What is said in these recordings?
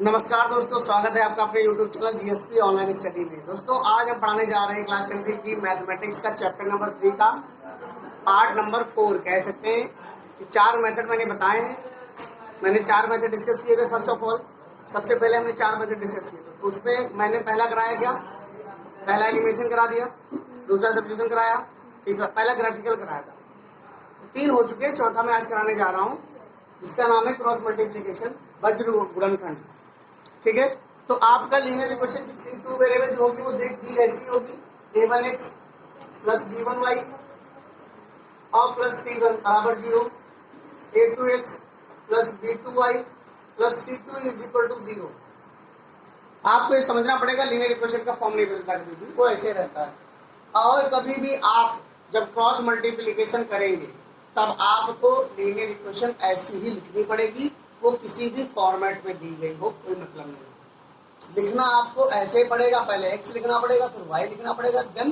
नमस्कार दोस्तों, स्वागत है आपका अपने YouTube channel GSP online study में। दोस्तों आज हम पढ़ाने जा रहे हैं क्लास 10 की मैथमेटिक्स का चैप्टर नंबर 3 का पार्ट नंबर 4 कह सकते हैं कि 4 मेथड मैंने बताए हैं। मैंने 4 मेथड डिस्कस किए थे। फर्स्ट ऑफ ऑल सबसे पहले हमने 4 मेथड डिस्कस किए थे, तो उसमें मैंने पहला कराया क्या, पहला एनिमेशन करा दिया, दूसरा सब्स्टिट्यूशन कराया, तीसरा पहला ग्राफिकल कराया था। 3 हो चुके हैं, चौथा मैं आज कराने जा रहा हूँ जिसका नाम है क्रॉस मल्टीप्लीकेशन, वज्र गुणनखंड। ठीक है, तो आपका लीनियर इक्वेशन की 2 वेरिएबल्स होगी, वो दी ऐसी होगी a1x प्लस b1y और प्लस c1 बराबर 0, a2x plus b2y plus c2 is equal to 0। आपको ये समझना पड़ेगा लीनियर इक्वेशन का फॉर्म नहीं बदलता, कभी भी वो ऐसे रहता है। और कभी भी आप जब क्रॉस मल्टीप्लिकेशन करेंगे तब आपको लीनियर इक्वेशन ऐसी ही लिखनी पड़ेगी, वो किसी भी फॉर्मेट में दी गई हो कोई मतलब नहीं। लिखना आपको ऐसे पड़ेगा, पहले x लिखना पड़ेगा, फिर y लिखना पड़ेगा, देन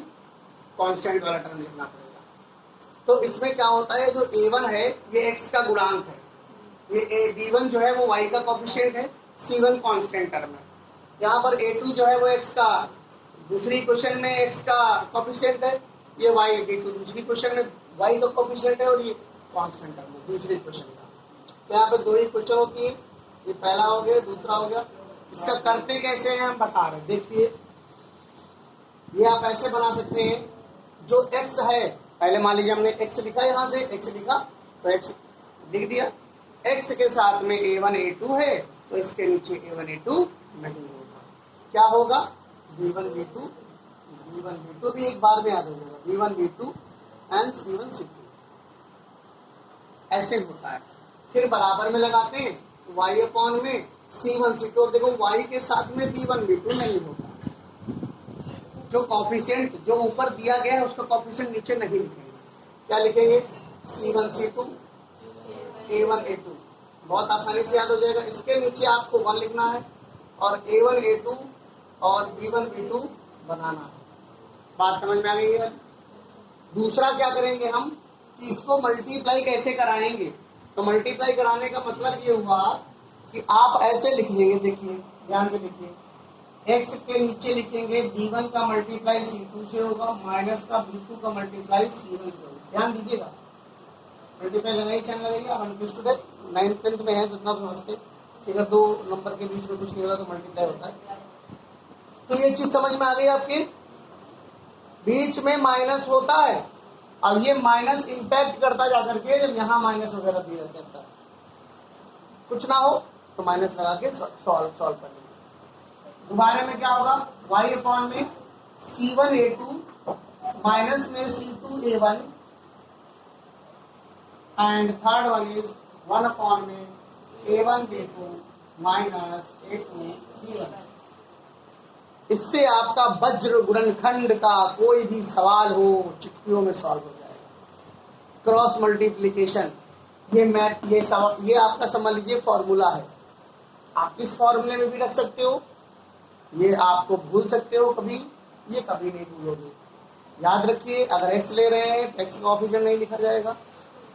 कांस्टेंट वाला टर्म लिखना पड़ेगा। तो इसमें क्या होता है, जो a1 है ये x का गुणांक है, ये b1 जो है वो y का कोफिशिएंट है, c1 कांस्टेंट टर्म है। यहाँ पर a2 जो है वो x का, दूसरी क्वेश्चन में x का कोफिशिएंट है, ये y b2 दूसरी क्वेश्चन में y का कोफिशिएंट है, और ये कांस्टेंट टर्म है दूसरी क्वेश्चन का। तो यहाँ पर 2 ही क्वेश्चन होती है, ये पहला हो गया, दूसरा हो गया। इसका करते कैसे हैं हम बता रहे हैं, देखिए ये आप ऐसे बना सकते हैं। जो x है, पहले मान लीजिए हमने x लिखा, यहाँ से x लिखा तो x लिख दिया। x के साथ में a1 a2 है तो इसके नीचे a1 a2 नहीं होगा, क्या होगा b1 b2, b1 b2 भी एक बार में याद हो जाएगा, b1 b2 and c1 c2 ऐसे होता है। फिर बराबर में लगाते हैं y अपॉन में c1 c2। देखो y के साथ में b1 b2 नहीं होगा, जो कॉफिशिएंट जो ऊपर दिया गया है उसका कॉफिशिएंट नीचे नहीं लिखेंगे। क्या लिखेंगे, c1 c2 a1 a2, बहुत आसानी से याद हो जाएगा। इसके नीचे आपको 1 लिखना है और a1 a2 और b1 b2 बनाना है। बात समझ में आ गई है। दूसरा क्या करेंगे हम कि इसको मल्टीप्लाई कैसे कराएंगे, तो मल्टीप्लाई कराने का मतलब ये हुआ कि आप ऐसे लिख लेंगे, देखिए ध्यान से देखिए, x के नीचे लिखेंगे b1 का मल्टीप्लाई c2 से होगा, माइनस का b2 का मल्टीप्लाई c1 से होगा। ध्यान दीजिएगा, मल्टीप्लाई लगाइए, चैन लगाइए। आप अनपढ़ स्टूडेंट 9th 10th में है तो इतना समझते, अगर 2 नंबर के बीच में कुछ नहीं होगा तो मल्टीप्लाई होता है। तो ये चीज समझ में आ गई आपके, बीच में माइनस होता है और ये माइनस इंपैक्ट करता जाकर के, जब यहाँ माइनस वगैरह दिया जाता है कुछ ना हो तो माइनस लगा के सॉल्व कर लेंगे। दोबारा में क्या होगा, y अपॉन में c1 a2 माइनस में c2 a1 and third one is 1 upon में a1 b2 minus a2 b1। इससे आपका वज्र गुणनखंड का कोई भी सवाल हो चुटकियों में सॉल्व हो जाएगा। क्रॉस मल्टीप्लिकेशन ये आपका समझ लीजिए फॉर्मूला है। आप इस फॉर्मूले में भी रख सकते हो, ये आपको भूल सकते हो कभी, ये कभी नहीं भूलोगे। याद रखिए, अगर x ले रहे हैं तो x का कोफिशिएंट नहीं लिखा जाएगा,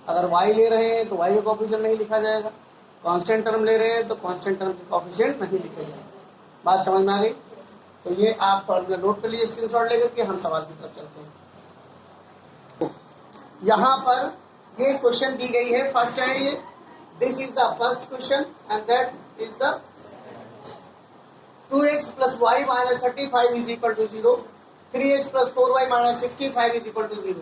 अगर y ले रहे हैं तो y का कोफिशिएंट नहीं लिखा जाएगा, कांस्टेंट टर्म ले रहे हैं तो कांस्टेंट टर्म के कोफिशिएंट नहीं लिखे जाएंगे। बात समझ में आ गई। तो ये आप फॉर्मूला नोट कर लीजिए, स्क्रीनशॉट लेकर के हम सवाल की तरफ चलते हैं। यहाँ पर ये क्वेश्चन दी गई है, फर्स्ट है ये, this is the first question and that is the 2x plus y minus 35 is equal to 0, 3x plus 4y minus 65 is equal to 0.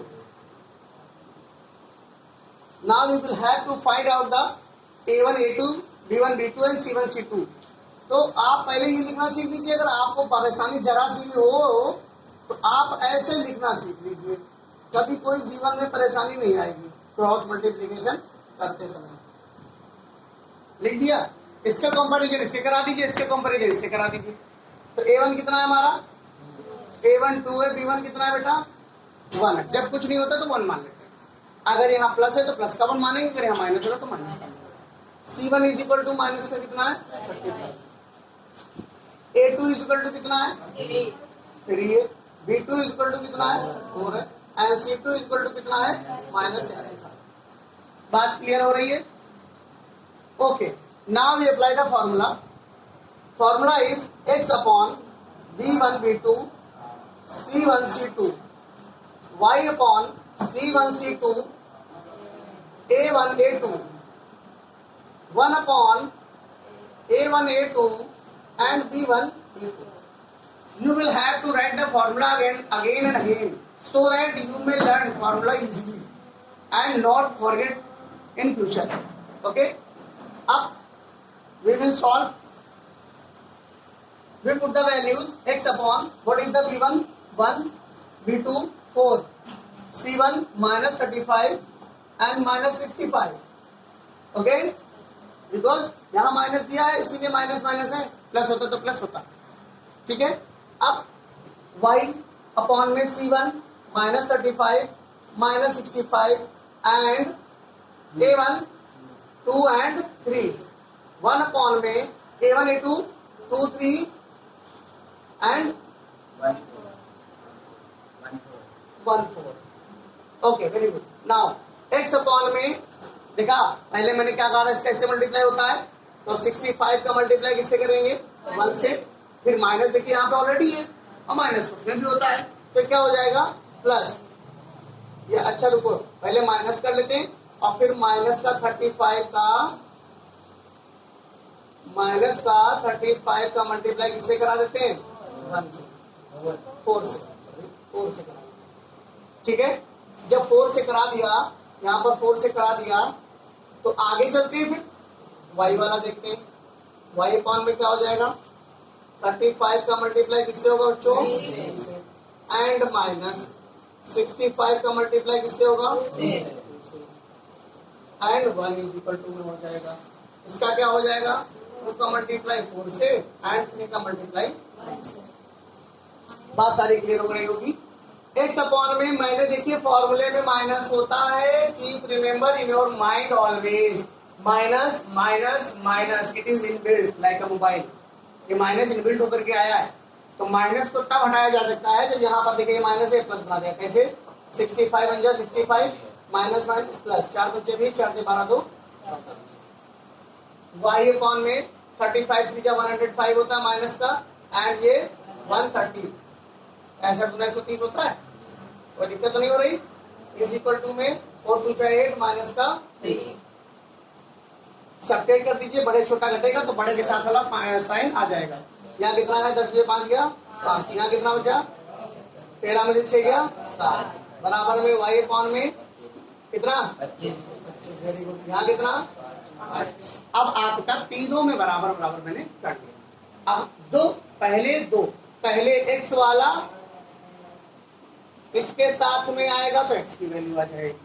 Now we will have to find out the a1 a2 b1 b2 and c1 c2। तो आप पहले ये लिखना सीख लीजिए। अगर आपको परेशानी जरा सी भी हो तो आप ऐसे लिखना सीख लीजिए, कभी कोई जीवन में परेशानी नहीं आएगी। क्रॉस मल्टीप्लिकेशन करते समय लिख दिया, इसका कंपैरिजन इससे करा दीजिए, इसका कंपैरिजन इससे करा दीजिए। तो a1 कितना है हमारा, a1 2 है, b1 कितना है बेटा 1 है। जब कुछ नहीं होता तो 1 मान लेते हैं, अगर यहाँ प्लस है तो प्लस का 1 मानेंगे, अगर यहाँ माइनस होगा तो माइनस का। c1 is equal to minus का कितना है 35, a2 इज इक्वल टू कितना है 3 है, b2 इज इक्वल टू कितना है 4 है, and c2 is equal to कितना है माइनस 65। बात क्लियर हो रही है। Okay, now we apply the formula. Formula is x upon b1 b2 c1 c2 y upon c1 c2 a1 a2 1 upon a1 a2 and b1 b2. You will have to write the formula again and again so that you may learn formula easily and not forget in future. Okay? Up we will solve. We put the values x upon what is the b1 1 b2 4 c1 minus 35 and minus 65. Okay? Because यहां minus दिया है इसीलिए minus minus है, plus होता तो plus होता. ठीक है. अब y अपॉन में c1 minus 35 minus 65 and a1 2 and 3 1 upon में a1 a2 2 3 and 1 4. Okay very good. Now x upon में देखा पहले मैंने क्या कहा था इसका इससे मल्टीप्लाई होता है तो 65 का मल्टीप्लाई किससे करेंगे 1 से. फिर माइनस देखिए यहाँ पे ऑलरेडी है और माइनस उसमें भी होता है तो क्या हो जाएगा प्लस. ये अच्छा रुको पहले माइनस कर लेते हैं और फिर माइनस का 35 का मल्टीप्लाई किससे करा देते हैं 1 से 4 से करा. ठीक है. जब 4 से करा दिया यहाँ पर 4 से करा दिया तो आगे चलते हैं फिर y वाला देखते हैं. y अपॉन में क्या हो जाएगा 35 का मल्टीप्लाई किससे होगा बच्चों 3 से एंड माइनस 65 का मल्टीप्लाई किससे होगा एंड 1 इज इक्वल टू में हो जाएगा. इसका क्या हो जाएगा 2 का मल्टीप्लाई 4 से एंड 3 का मल्टीप्लाई 9 से. बात सारी क्लियर हो गई होगी. x अपॉन में मैंने देखिए फॉर्मूले में माइनस होता है. Keep remember in your mind always minus minus minus it is inbuilt like a mobile. ये माइनस इनबिल्ट होकर के आया है तो माइनस को तब हटाया जा सकता है जब यहाँ पर देखिए माइनस है प्लस बना दिया. कैसे 65 बन जाए 65 माइनस माइनस प्लस 4 बच्चे भी 4 से 12 2 y अपॉन में 35 3 जा 105 होता है माइनस का एंड ये 130 65 गुना 130 होता है. कोई दिक्कत तो नहीं हो रही. इज इक्वल टू में 4 2 8 माइनस का 3 सब्ट्रैक्ट कर दीजिए. बड़े छोटा घटेगा तो बड़े के साथ वाला साइन आ जाएगा. यहाँ कितना है 10 में 5 गया 5. यहाँ कितना बचा 13 में 6 गया 7 बराबर में y अपॉन में कितना 25. Very good. यहाँ कितना अब आपका तीनों में बराबर बराबर मैंने कर दिया. अब पहले x वाला इसके साथ में आएगा तो x की वैल्यू आ जाएगी.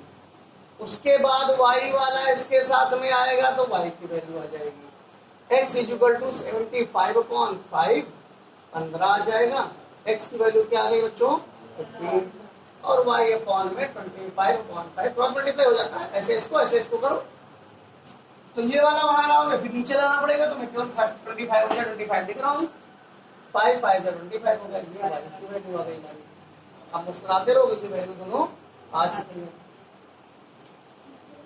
उसके बाद y वाला इसके साथ में आएगा तो y की वैल्यू आ जाएगी. x is equal to 75 upon 5 15 आ जाएगा. x की वैल्यू क्या आ गई बच्चों 15 और y अपॉन में 25 अपॉन 5 क्रॉस मल्टीप्लाई हो जाता है. ऐसे इसको करो तो ये वाला वहां लाओगे फिर नीचे लाना पड़ेगा. तो मैं केवल 25 हो गया 25 लिख रहा हूँ. 5 5 25 हो गया. ये y की वैल्यू आ गई. आप मुस्कुराते रहोगे कि वैल्यू दोनों आ चुकी है.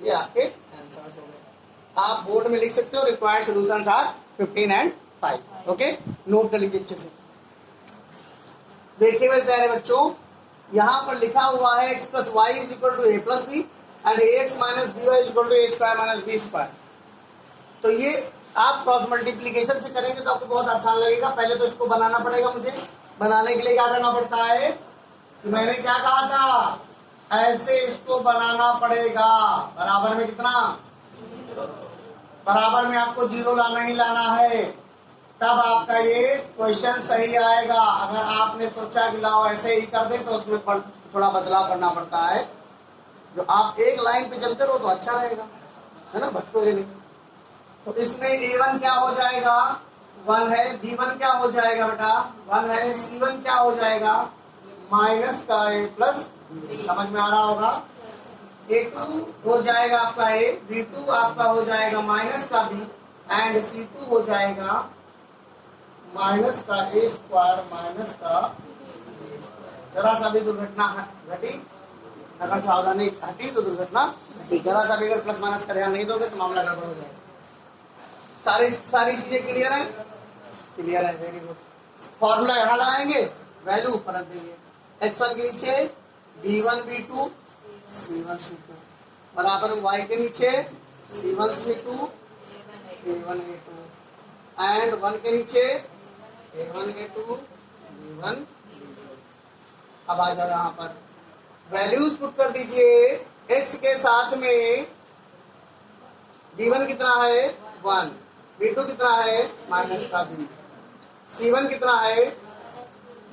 ये आपके आंसर्स हो गए. आप बोर्ड में लिख सकते हो required solutions are 15 and 5. Okay note कर लीजिए अच्छे से. देखिए मेरे प्यारे बच्चों यहाँ पर लिखा हुआ है x plus y is equal to a plus b and ax minus b y is equal to a square minus b square. तो ये आप क्रॉस मल्टीप्लीकेशन से करेंगे तो आपको बहुत आसान लगेगा. पहले तो इसको बनाना पड़ेगा. मुझे बनाने के लिए क्या करना पड़ता है कि मैंने क्या कहा था ऐसे इसको बनाना पड़ेगा. बराबर में कितना बराबर में आपको 0 लाना ही लाना है तब आपका ये क्वेश्चन सही आएगा. अगर आपने सोचा कि लाओ ऐसे ही कर दे तो उसमें थोड़ा बदलाव करना पड़ता है. जो आप एक लाइन पे चलते रहो तो अच्छा रहेगा है ना भटकोगे नहीं. तो इसमें a1 क्या हो जाएगा 1 है. b1 क्या हो जाएगा बेटा 1 है. c1 क्या हो जाएगा माइनस का a प्लस समझ में आ रहा होगा. a2 हो जाएगा आपका a b2 आपका हो जाएगा माइनस का b एंड c2 हो जाएगा माइनस का a स्क्वायर माइनस का जरा सा भी दुर्घटना घटी अगर सावधानी हटी तो दुर्घटना घटी. जरा सा भी अगर प्लस माइनस का ध्यान नहीं दोगे तो मामला गड़बड़ हो जाएगा. सारी चीजें क्लियर है. क्लियर है, वेरी गुड। फॉर्मूला यहाँ लगाएंगे, वैल्यू ऊपर रख देंगे। x1 के नीचे b1 b2 c1 c2 बराबर y के नीचे c1 c2 a1 a2 and 1 के नीचे a1 a2 b1 b2। अब आ जाओ यहाँ पर वैल्यूज पुट कर दीजिए। x के साथ में b1 कितना है 1, b2 कितना है माइनस का b, c1 कितना है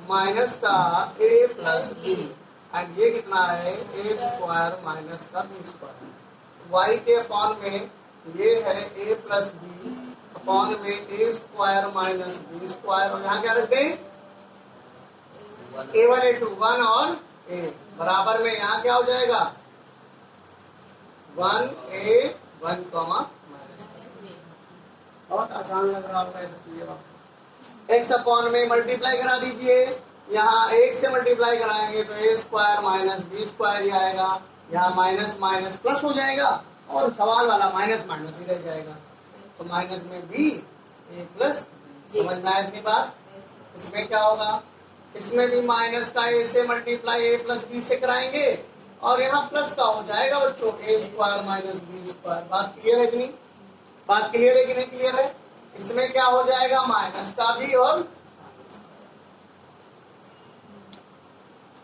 माइनस का a प्लस b एंड ये कितना है a स्क्वायर माइनस का b स्क्वायर। y के अपॉन में ये है a प्लस b अपॉन में a square minus b square और यहाँ क्या रखते हैं a1 a2 1 और a बराबर में यहाँ क्या हो जाएगा 1a 1 माइनस। बहुत आसान लग रहा होगा ऐसा चीजें। x अपॉन में मल्टीप्लाई करा दीजिए, यहाँ 1 से मल्टीप्लाई कराएंगे तो a square minus b square ही आएगा, यहाँ माइनस माइनस प्लस हो जाएगा और सवाल वाला माइनस माइनस ही रह जाएगा। तो माइनस में b a प्लस, समझ में आया अपनी बात। इसमें क्या होगा, इसमें भी माइनस का a से मल्टीप्लाई a प्लस b से कराएंगे और यहाँ प्लस का हो जाएगा बच्चों a square minus b square. बात क्लियर है कि नहीं, बात क्लियर है कि नहीं क्लियर है। इसमें क्या हो जाएगा माइनस का भी और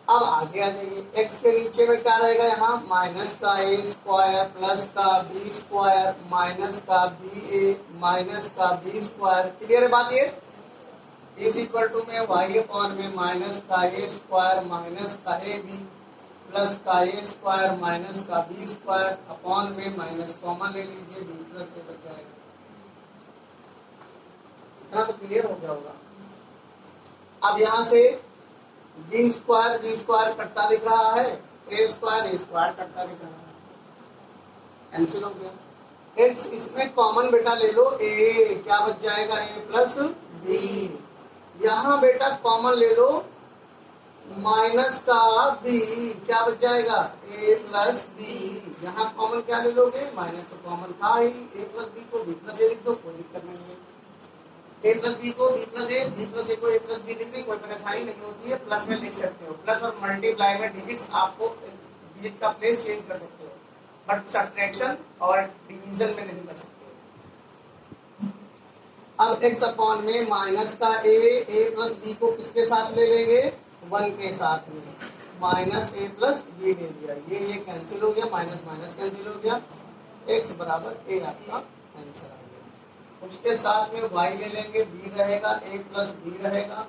अब आगे आ जाइए। x के नीचे में क्या रहेगा यहाँ माइनस का a स्क्वायर प्लस का b स्क्वायर माइनस का ba माइनस का b स्क्वायर। क्लियर है बात। ये इज इक्वल टू में y अपॉन में माइनस का a स्क्वायर माइनस का ab प्लस का a स्क्वायर माइनस का b स्क्वायर अपॉन में माइनस कॉमन ले लीजिए b प्लस a बच जाएगा। इतना तो क्लियर हो गया होगा। अब यहाँ से b स्क्वायर कटता दिख रहा है, a स्क्वायर कटता दिख रहा है, कैंसिल हो गया। x इसमें कॉमन बेटा ले लो a, क्या बच जाएगा a प्लस b। यहाँ बेटा कॉमन ले लो माइनस का b, क्या बच जाएगा a प्लस b। यहाँ कॉमन क्या ले लोगे माइनस, तो कॉमन था ही, a प्लस b को b प्लस a लिख दो, कोई दिक्कत नहीं है। a प्लस b को b plus a, b plus a को a प्लस b लिख दें, कोई परेशानी नहीं होती है। प्लस में लिख सकते हो, प्लस और मल्टीप्लाई में डिजिट्स आपको डिजिट का प्लेस चेंज कर सकते हो, बट सब्ट्रैक्शन और डिवीजन में नहीं कर सकते। अब x अपॉन में माइनस का a प्लस b को किसके साथ ले लेंगे 1 के साथ में, माइनस a प्लस b ले लिया, ये कैंसिल हो गया, माइनस माइनस कैंसिल हो गया, x बराबर a आपका आंसर आ गया। उसके साथ में y ले लेंगे, b रहेगा a प्लस b रहेगा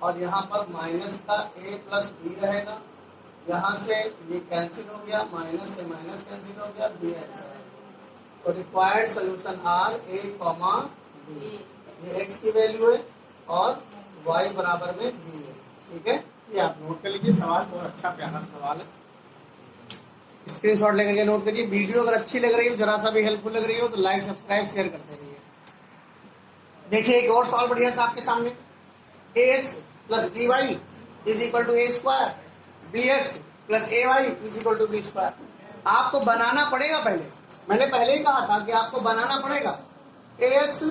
और यहाँ पर माइनस का a प्लस b रहेगा, यहाँ से ये कैंसिल हो गया, माइनस से माइनस कैंसिल हो गया, b आंसर आ गया। तो required solution are a comma b, ये x की वैल्यू है और y बराबर में b है। ठीक है, ये आप नोट कर लीजिए, सवाल बहुत अच्छा प्यारा सवाल है, स्क्रीनशॉट लेकर के नोट करिए। वीडियो अगर अच्छी लग रही हो, जरा सा भी हेल्पफुल लग रही हो तो लाइक सब्सक्राइब शेयर करते रहिए। देखिए एक और सवाल बढ़िया सा आपके सामने, ax plus by is equal to a square, bx plus ay is equal to b square. आपको बनाना पड़ेगा, पहले मैंने पहले ही कहा था कि आपको बनाना पड़ेगा ax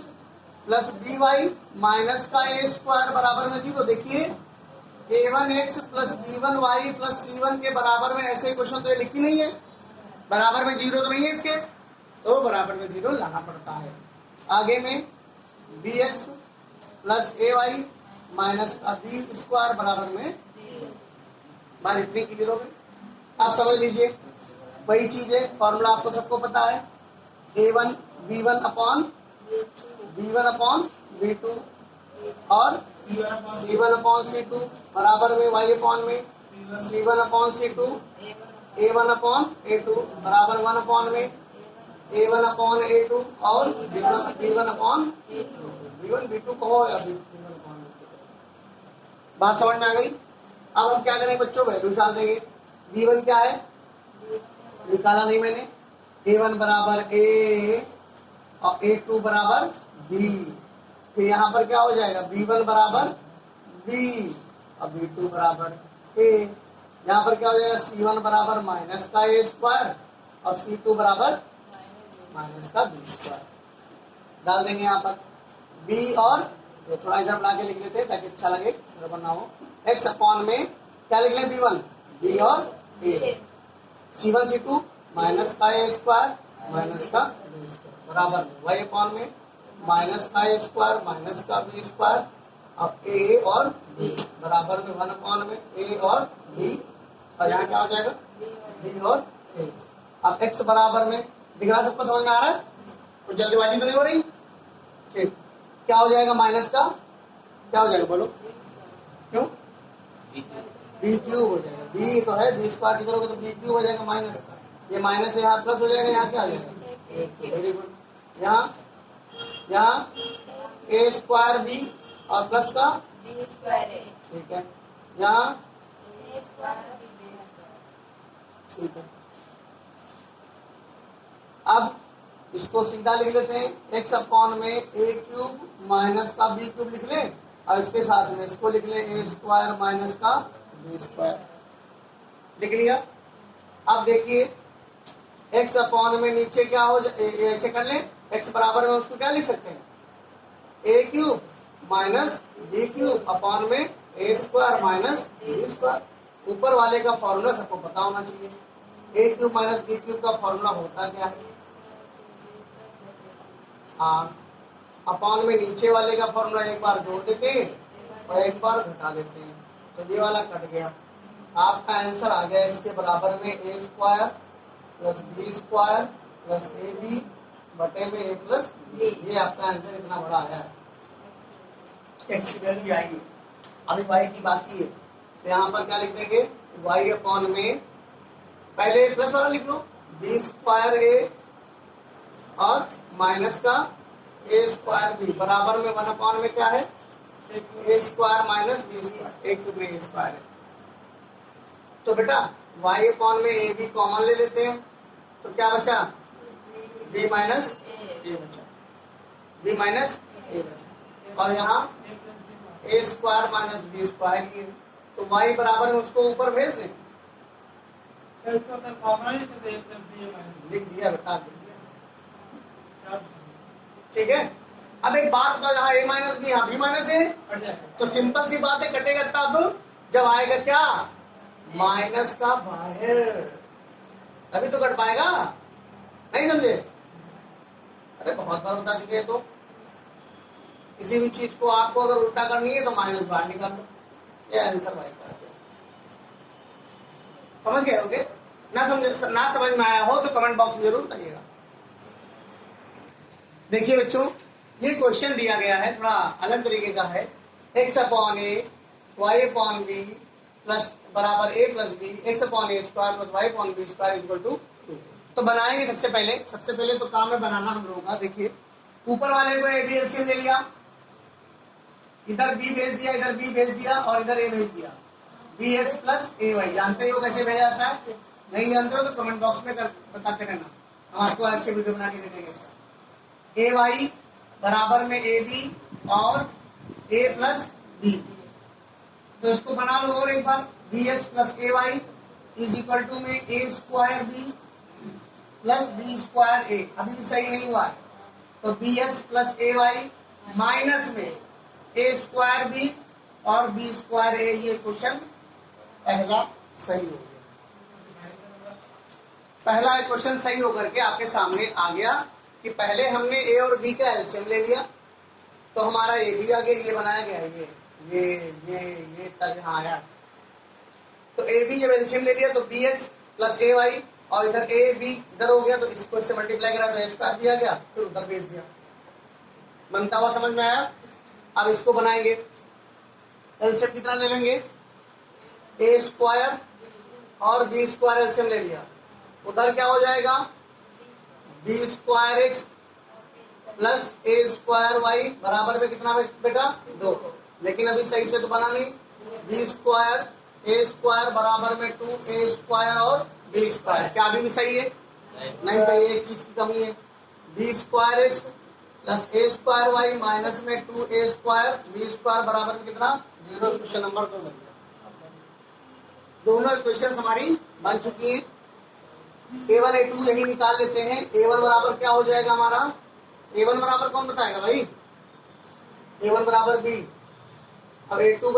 प्लस by माइनस का a स्क्वायर बराबर में 0। देखिए a1x plus b1y plus c1 के बराबर में ऐसे क्वेश्चन तो लिखी नहीं है, बराबर में 0 तो नहीं है इसके, तो बराबर में 0 लाना पड़ता है। आगे में bx प्लस ay माइनस का b स्क्वायर बराबर में, बात इतनी क्लियर हो गई। आप समझ लीजिए वही चीज है, फॉर्मूला आपको सबको पता है, a1 b1 अपॉन b2 और c1 अपॉन c2 बराबर में y अपॉन में c1 upon c2 a1 upon a2 बराबर 1 अपॉन में a1 अपॉन a2 और b1 अपॉन b1 b2 कहो या b1 अपॉन। बात समझ में आ गई। अब हम क्या करें बच्चों, वैल्यू डाल देंगे। b1 क्या है निकाला नहीं मैंने, a1 बराबर a और a2 बराबर b, फिर यहाँ पर क्या हो जाएगा b1 बराबर b और b2 बराबर a। यहाँ पर क्या हो जाएगा c1 बराबर माइनस का a स्क्वायर और c2 बराबर माइनस का b स्क्वायर। डाल देंगे यहाँ पर b और तो थोड़ा इधर बढ़ा के लिख लेते हैं ताकि अच्छा लगे, गड़बड़ ना हो। एक्स अपॉन में क्या लिख लें, बी1 बी और ए, c1 c2 माइनस का ए स्क्वायर माइनस का बी स्क्वायर बराबर में वाई अपॉन में माइनस का ए स्क्वायर माइनस का बी स्क्वायर, अब ए और बी बराबर में 1 अपॉन में ए और बी, और यहाँ क्या हो जाएगा बी और ए। अब x बराबर में दिख रहा, सबको समझ में आ रहा है, तो जल्दीबाजी तो नहीं हो रही। ठीक, क्या हो जाएगा माइनस का, क्या हो जाएगा बोलो, क्यों बी क्यूब हो जाएगा, बी तो है बी स्क्वायर से करोगे तो बी क्यूब हो जाएगा माइनस का, ये माइनस है यहाँ प्लस हो जाएगा, यहाँ क्या हो जाएगा, वेरी गुड। यहाँ ए स्क्वायर बी और प्लस का बी स्क्वायर ए, ठीक है, यहाँ ठीक है। अब इसको सीधा लिख लेते हैं, x अपॉन में ए क्यूब माइनस का बी क्यूब लिख लें, और इसके साथ में इसको लिख लें ए स्क्वायर माइनस का बी स्क्वायर, लिख लिया। अब देखिए x अपॉन में नीचे क्या हो ऐसे कर लें, x बराबर में उसको क्या लिख सकते हैं, ए cube minus B cube upon में ए स्क्वायर माइनस बी स्क्वायर। ऊपर वाले का फॉर्मूला सबको पता होना चाहिए, ए क्यूब माइनस बी क्यूब का फॉर्मूला होता क्या है, अपॉन में नीचे वाले का फॉर्मूला एक बार जोड़ देते हैं और एक बार घटा देते हैं, तो ये वाला कट गया, आपका आंसर आ गया इसके बराबर में ए square plus B square plus A B बटे में ए प्लस बी। ये आपका आंसर इतना बड़ा आया है, एक्स की वैल्यू आई है। अभी वाई की बाकी है, तो यहाँ पर क्या लिख देंगे, वाई अपॉन में पहले प्लस वाला लिख लो, बी स्क्वायर ए और माइनस का ए स्क्वायर बी बराबर में 1 अपॉन में क्या है, ए स्क्वायर माइनस बी स्क्वायर, एक टुकड़े ए स्क्वायर है। तो बेटा वाई अपॉन में ए बी कॉमन ले लेते हैं, तो क्या बचा, बी माइनस ए बचा, बी माइनस ए बचा, और यहाँ ए स्क्वायर माइनस बी स्क्वायर ही है, तो वाई बराबर में उसको ऊपर भेज दें, लिख दिया बेटा, ठीक है। अब एक बात बताओ, यहाँ ए माइनस बी यहाँ बी माइनस है, तो सिंपल सी बात है, कटेगा तब जब आएगा क्या, माइनस का बाहर, तभी तो कट पाएगा, नहीं समझे, अरे बहुत बार बता चुके हैं। तो किसी भी चीज को आपको अगर उल्टा करनी है तो माइनस बाहर निकाल लो, ये आंसर वाई का। समझ गए होंगे, ना समझ में आया हो तो कमेंट बॉक्स में जरूर करिएगा। देखिए बच्चों, ये क्वेश्चन दिया गया है, थोड़ा अलग तरीके का है, x अपॉन ए वाई अपॉन बी प्लस बराबर ए plus B, x upon A square plus Y upon B square equal to 2। तो बनाएंगे सबसे पहले तो काम है बनाना हम लोगों का। देखिए ऊपर वाले को ए बी एलसीएम ले लिया, इधर बी भेज दिया, इधर बी भेज दिया और इधर ए भेज दिया, बी एक्स प्लस ए वाई। जानते हो कैसे भेजा जाता है, नहीं जानते हो तो कमेंट बॉक्स में बताते रहना, हम आपको अलग से वीडियो बना के दे देंगे। ए वाई बराबर में ए बी और ए प्लस बी, तो इसको बना लो और एक बार, B x plus A Y is equal to में ए square B plus B square ए। अभी भी सही नहीं हुआ है, तो बी एक्स प्लस ए वाई माइनस में ए स्क्वायर बी और बी स्क्वायर ए। ये क्वेश्चन पहला सही हो गया, पहला क्वेश्चन सही होकर के आपके सामने आ गया कि पहले हमने ए और बी का एलसीएम ले लिया, तो हमारा ए बी आ गया, ये बनाया गया है, ये तब यहाँ आया। तो ए बी जब एलसीएम ले लिया तो बी एक्स प्लस ए वाई, और इधर ए बी इधर हो गया तो इसको इससे मल्टीप्लाई करा तो ए स्क्वायर भी आ गया, फिर उधर भेज दिया। बनता हुआ समझ में आया। अब इसको बनाएंगे, एलसीएम कितना ले लेंगे, ए स्क्वायर और बी स्क्वायर एलसीएम ले लिया, उधर क्या हो जाएगा, बी स्क्वायर एक्स प्लस ए स्क्वायर वाई बराबर में कितना बेटा 2। लेकिन अभी सही से तो बना नहीं, बी स्क्वायर ए स्क्वायर बराबर में 2 ए स्क्वायर और बी स्क्वायर। क्या अभी भी सही है, नहीं सही है, एक चीज की कमी है। बी स्क्वायर एक्स प्लस ए स्क्वायर वाई माइनस में 2 ए स्क्वायर बी स्क्वायर बराबर में कितना 0। क्वेश्चन नंबर 2 बन गया। दोनों इक्वेशन हमारी बन चुकी है। A1 A2 यही निकाल लेते हैं। A1 बराबर क्या हो जाएगा हमारा, A1 बराबर कौन बताएगा भाई, A1 बराबर B। अब A2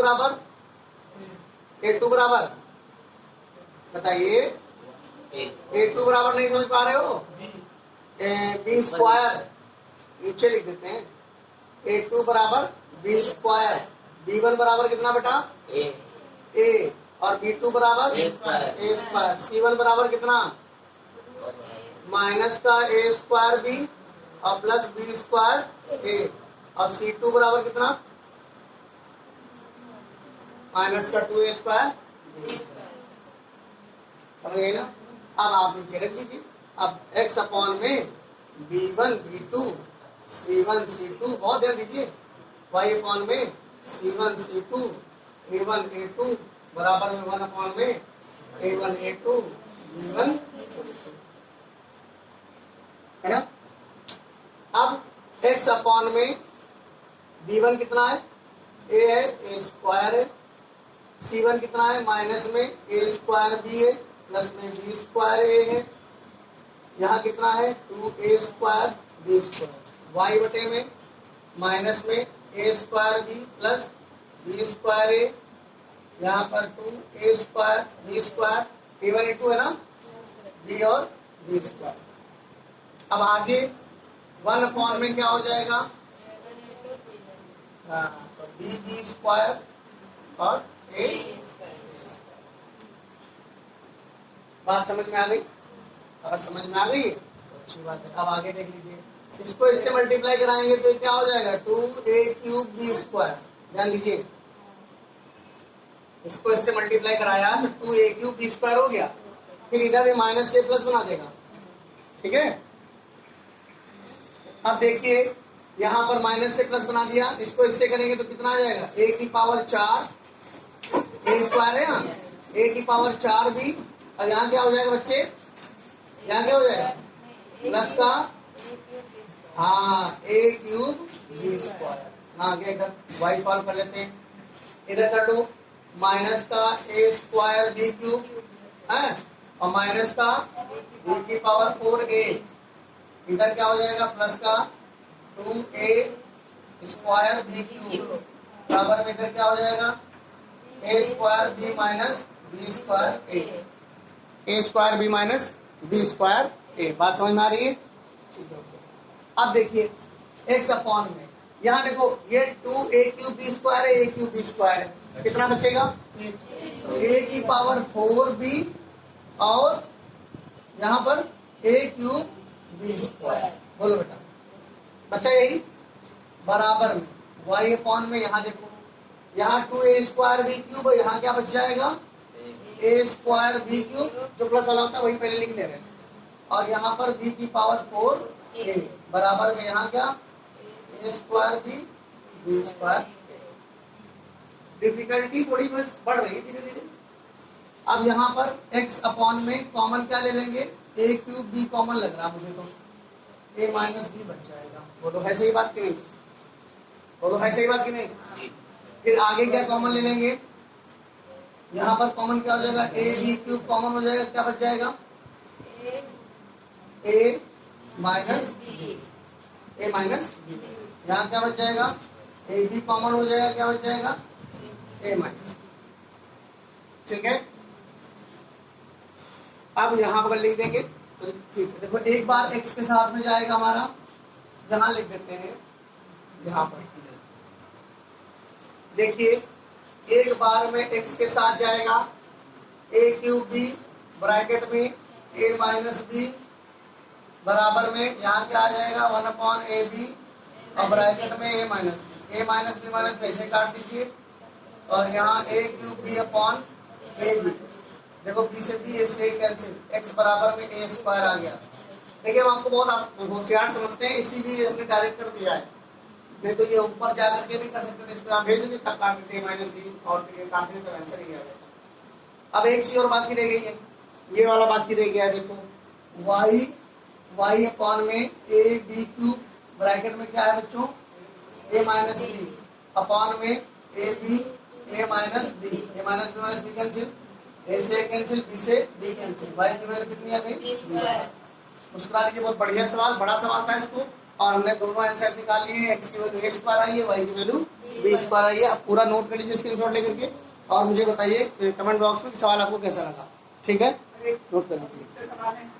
बराबर बताइए, A2 बराबर नहीं समझ पा रहे हो? बी स्क्वायर नीचे लिख देते हैं। A2 बराबर B स्क्वायर। B1 बराबर कितना बेटा? A। और B2 बराबर A स्क्वायर। C1 बराबर कितना? माइनस का A स्क्वायर B और प्लस B स्क्वायर A। और C2 बराबर कितना? माइनस का 2A स्क्वायर। समझ गए ना? अब आप नीचे रख दीजिए। अब x अपॉन में B1 B2 C1 C2 बहुत ध्यान दीजिए। y अपॉन में C1 C2 A1 A2 बराबर में 1 अपॉन में A1 A2 B1 है ना? अब x अपॉन में B1 कितना है? A है, A स्क्वायर है। C1 कितना है? माइनस में A स्क्वायर B है प्लस में B स्क्वायर A है। यहाँ कितना है? 2A square B square. y बटे में माइनस में A square B plus B square A। यहाँ पर 2A square B square A1 A2 है ना? B और B स्क्वायर। अब आगे 1 अपॉन में क्या हो जाएगा? तो B स्क्वायर और A। बात समझ में आ गई? अगर समझ में आ गई तो अच्छी बात है। अब आगे देख लीजिए, इसको इससे मल्टीप्लाई कराएंगे तो क्या हो जाएगा? 2A³ B square. ध्यान दीजिए, इसको इससे मल्टीप्लाई कराया तो 2A³ B स्क्वायर हो गया। फिर इधर भी माइनस से प्लस बना देगा। ठीक है? अब देखिए, यहाँ पर माइनस से प्लस बना दिया, इसको इससे करेंगे तो कितना आ जाएगा? A की पावर 4 A स्क्वायर है यहाँ, A की पावर 4 B। अब यहाँ क्या हो जाएगा बच्चे? यहाँ क्या हो जाएगा? प्लस का A³ B स्क्वायर। आगे इधर y सॉल्व कर लेते हैं। इधर कर दो माइनस का A स्क्वायर B³ है और माइनस का B की पावर 4A। इधर क्या हो जाएगा? प्लस का 2A स्क्वायर B³ बराबर में इधर क्या हो जाएगा? A square B minus B square A। A square B minus B square A। बात समझ में आ रही है? ठीक है। अब देखिए x अपॉन में, यहाँ देखो ये 2A³ B स्क्वायर है, A³ B स्क्वायर है। कितना बचेगा? A की पावर 4B और यहाँ पर A³ B स्क्वायर। बोलो बेटा, बचा यही बराबर में y अपॉन में, यहाँ देखो यहाँ 2A स्क्वायर B³ है, यहाँ क्या बच जाएगा? A स्क्वायर B³ जो प्लस वाला होता है वही पहले लिख ले रहे हैं। और यहाँ पर B की पावर 4A बराबर में यहाँ क्या? A square B square. Difficulty थोड़ी बस बढ़ रही है धीरे धीरे। अब यहाँ पर x अपॉन में कॉमन क्या ले लेंगे? A³ B कॉमन लग रहा मुझे तो A माइनस B बच जाएगा। बोलो है सही बात कि नहीं? बोलो है सही बात कि नहीं? फिर आगे क्या कॉमन ले लेंगे? यहाँ पर कॉमन क्या हो जाएगा? AB³ कॉमन हो जाएगा, क्या बच जाएगा? A minus B। यहाँ क्या बच जाएगा? AB कॉमन हो जाएगा, क्या बच जाएगा? A minus. ठीक है, अब यहाँ पर लिख देंगे तो ठीक है। देखो एक बार x के साथ में जाएगा हमारा, यहाँ लिख देते हैं। यहाँ पर देखिए एक बार में x के साथ जाएगा A³ B ब्रैकेट में A माइनस B बराबर में यहाँ क्या आ जाएगा? 1 अपॉन AB और ब्रैकेट में A minus B। A minus B minus B ऐसे काट दीजिए और यहाँ A³ B अपॉन AB। देखो B से B से कैंसिल, x बराबर में A स्क्वायर आ गया। देखिए हम आपको बहुत होशियार समझते हैं, इसीलिए हमने डायरेक्ट कर दिया है। नहीं तो ये ऊपर जा करके भी कर सकते थे, इसको आप भेज देते तब काट देते माइनस B और फिर ये काट देते तो आंसर ही आ जाता। अब एक चीज और बाकी रह गई है, ये वाला बाकी रह गया है। देखो y अपॉन में AB³ ब्रैकेट में क्या है बच्चों? A माइनस B अपॉन में AB A minus B। A minus B cancel, A से कैंसिल, B से B कैंसिल। y की वैल्यू कितनी आ गई? मुस्कुरा लीजिए, बहुत बढ़िया सवाल, बड़ा सवाल था। इसको और हमने दोनों आंसर निकाल लिए हैं। एक्स की वैल्यू ए स्क्वायर आई है, वाई की वैल्यू बी स्क्वायर आई है। आप पूरा नोट कर लीजिए स्क्रीनशॉट लेकर के और मुझे बताइए कमेंट बॉक्स में कि सवाल आपको कैसा लगा। ठीक है, नोट कर लीजिए।